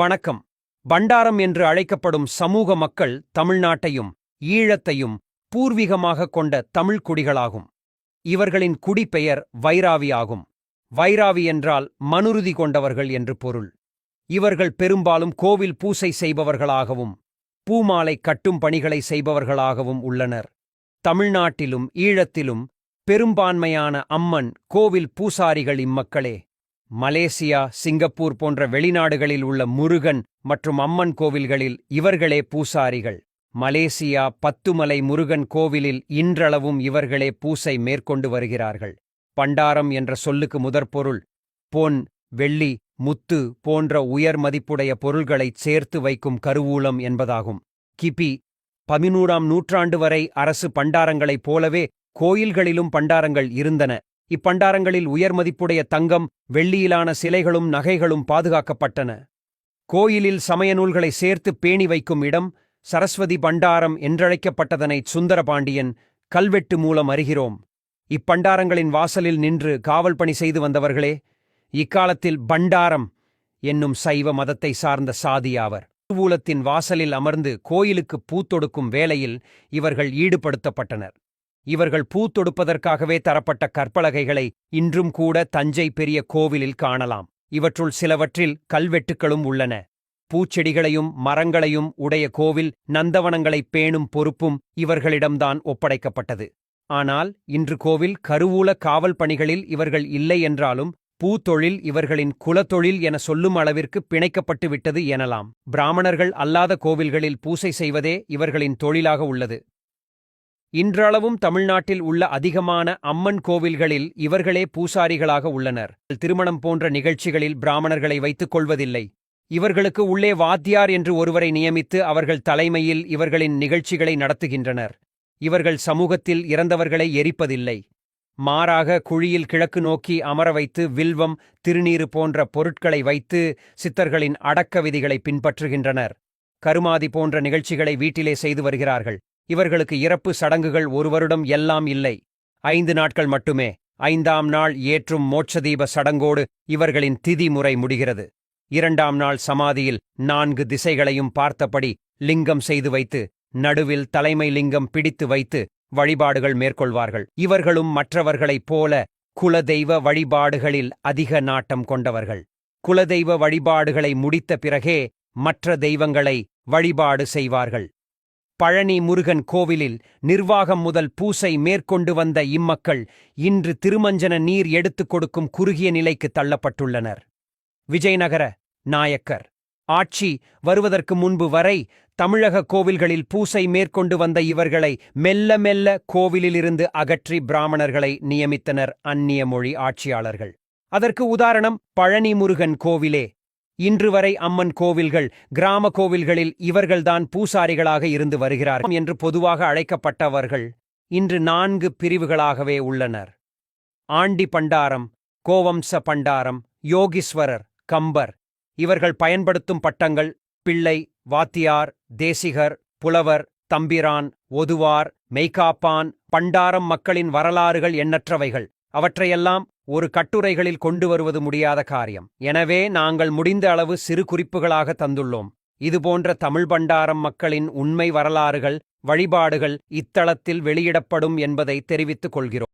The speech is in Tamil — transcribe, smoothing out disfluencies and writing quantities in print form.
வணக்கம். பண்டாரம் என்று அழைக்கப்படும் சமூக மக்கள் தமிழ்நாட்டையும் ஈழத்தையும் பூர்வீகமாகக் கொண்ட தமிழ் குடிகளாகும். இவர்களின் குடிப்பெயர் வைராவி ஆகும். வைராவி என்றால் மனுருதி கொண்டவர்கள் என்று பொருள். இவர்கள் பெரும்பாலும் கோவில் பூசை செய்பவர்களாகவும் பூமாலை கட்டும் பணிகளை செய்பவர்களாகவும் உள்ளனர். தமிழ்நாட்டிலும் ஈழத்திலும் பெரும்பான்மையான அம்மன் கோவில் பூசாரிகள் இம்மக்களே. மலேசியா, சிங்கப்பூர் போன்ற வெளிநாடுகளில் உள்ள முருகன் மற்றும் அம்மன் கோவில்களில் இவர்களே பூசாரிகள். மலேசியா பத்துமலை முருகன் கோவிலில் இன்றளவும் இவர்களே பூசை மேற்கொண்டு வருகிறார்கள். பண்டாரம் என்ற சொல்லுக்கு முதற்பொருள் பொன், வெள்ளி, முத்து போன்ற உயர் மதிப்புடைய பொருள்களைச் சேர்த்து வைக்கும் கருவூலம் என்பதாகும். கிபி 13ஆம் நூற்றாண்டு வரை அரசு பண்டாரங்களைப் போலவே கோயில்களிலும் பண்டாரங்கள் இருந்தன. இப்பண்டாரங்களில் உயர் மதிப்புடைய தங்கம், வெள்ளியிலான சிலைகளும் நகைகளும் பாதுகாக்கப்பட்டன. கோயிலில் சமய நூல்களை சேர்த்து பேணி வைக்கும் இடம் சரஸ்வதி பண்டாரம் என்றழைக்கப்பட்டதனை சுந்தரபாண்டியன் கல்வெட்டு மூலம் அறிகிறோம். இப்பண்டாரங்களின் வாசலில் நின்று காவல் பணி செய்து வந்தவர்களே இக்காலத்தில் பண்டாரம் என்னும் சைவ மதத்தை சார்ந்த சாதியாவர். திருவூலத்தின் வாசலில் அமர்ந்து கோயிலுக்கு பூத்தொடுக்கும் வேளையில் இவர்கள் ஈடுபடுத்தப்பட்டனர். இவர்கள் பூத்தொடுப்பதற்காகவே தரப்பட்ட கற்பலகைகளை இன்றும் கூட தஞ்சை பெரிய கோவிலில் காணலாம். இவற்றுள் சிலவற்றில் கல்வெட்டுக்களும் உள்ளன. பூச்செடிகளையும் மரங்களையும் உடைய கோவில் நந்தவனங்களைப் பேணும் பொறுப்பும் இவர்களிடம்தான் ஒப்படைக்கப்பட்டது. ஆனால் இன்று கோவில் கருவூல காவல் பணிகளில் இவர்கள் இல்லை என்றாலும் பூத்தொழில் இவர்களின் குலத்தொழில் என சொல்லும் அளவிற்கு பிணைக்கப்பட்டு விட்டது எனலாம். பிராமணர்கள் அல்லாத கோவில்களில் பூசை செய்வதே இவர்களின் தொழிலாக உள்ளது. இன்றளவும் தமிழ்நாட்டில் உள்ள அதிகமான அம்மன் கோவில்களில் இவர்களே பூசாரிகளாக உள்ளனர். திருமணம் போன்ற நிகழ்ச்சிகளில் பிராமணர்களை வைத்துக் கொள்வதில்லை. இவர்களுக்கு உள்ளே வாத்தியார் என்று ஒருவரை நியமித்து அவர்கள் தலைமையில் இவர்களின் நிகழ்ச்சிகளை நடத்துகின்றனர். இவர்கள் சமூகத்தில் இறந்தவர்களை எரிப்பதில்லை. மாறாக குழியில் கிழக்கு நோக்கி அமர வைத்து வில்வம், திருநீறு போன்ற பொருட்களை வைத்து சித்தர்களின் அடக்க விதிகளை பின்பற்றுகின்றனர். கருமாதி போன்ற நிகழ்ச்சிகளை வீட்டிலே செய்து வருகிறார்கள். இவர்களுக்கு இறப்பு சடங்குகள் ஒரு வருடம் எல்லாம் இல்லை, 5 நாட்கள் மட்டுமே. 5ஆம் நாள் ஏற்றும் மோட்சதீப சடங்கோடு இவர்களின் திதி முறை முடிகிறது. 2ஆம் நாள் சமாதியில் 4 திசைகளையும் பார்த்தபடி லிங்கம் செய்து வைத்து நடுவில் தலைமை லிங்கம் பிடித்து வைத்து வழிபாடுகள் மேற்கொள்வார்கள். இவர்களும் மற்றவர்களைப் போல குலதெய்வ வழிபாடுகளில் அதிக நாட்டம் கொண்டவர்கள். குலதெய்வ வழிபாடுகளை முடித்த பிறகே மற்ற தெய்வங்களை வழிபாடு செய்வார்கள். பழனி முருகன் கோவிலில் நிர்வாகம் முதல் பூசை மேற்கொண்டு வந்த இம்மக்கள் இன்று திருமஞ்சன நீர் எடுத்துக் கொடுக்கும் குறுகிய நிலைக்கு தள்ளப்பட்டுள்ளனர். விஜயநகர நாயக்கர் ஆட்சி வருவதற்கு முன்பு வரை தமிழக கோவில்களில் பூசை மேற்கொண்டு வந்த இவர்களை மெல்ல மெல்ல கோவிலிலிருந்து அகற்றி பிராமணர்களை நியமித்தனர் அந்நிய மொழி ஆட்சியாளர்கள். அதற்கு உதாரணம் பழனி முருகன் கோவிலே. இன்று வரை அம்மன் கோவில்கள், கிராம கோவில்களில் இவர்கள்தான் பூசாரிகளாக இருந்து வருகிறார்கள் என்று பொதுவாக அழைக்கப்பட்டவர்கள் இன்று 4 பிரிவுகளாகவே உள்ளனர். ஆண்டி பண்டாரம், கோவம்ச பண்டாரம், யோகீஸ்வரர், கம்பர். இவர்கள் பயன்படுத்தும் பட்டங்கள் பிள்ளை, வாத்தியார், தேசிகர், புலவர், தம்பிரான், ஒதுவார், மெய்காப்பான். பண்டாரம் மக்களின் வரலாறுகள் எண்ணற்றவைகள். அவற்றையெல்லாம் ஒரு கட்டுரைகளில் கொண்டு வருவது முடியாத காரியம். எனவே நாங்கள் முடிந்த அளவு சிறு குறிப்புகளாக தந்துள்ளோம். இதுபோன்ற தமிழ் பண்டாரம் மக்களின் உண்மை வரலாறுகள், வழிபாடுகள் இத்தளத்தில் வெளியிடப்படும் என்பதை தெரிவித்துக் கொள்கிறோம்.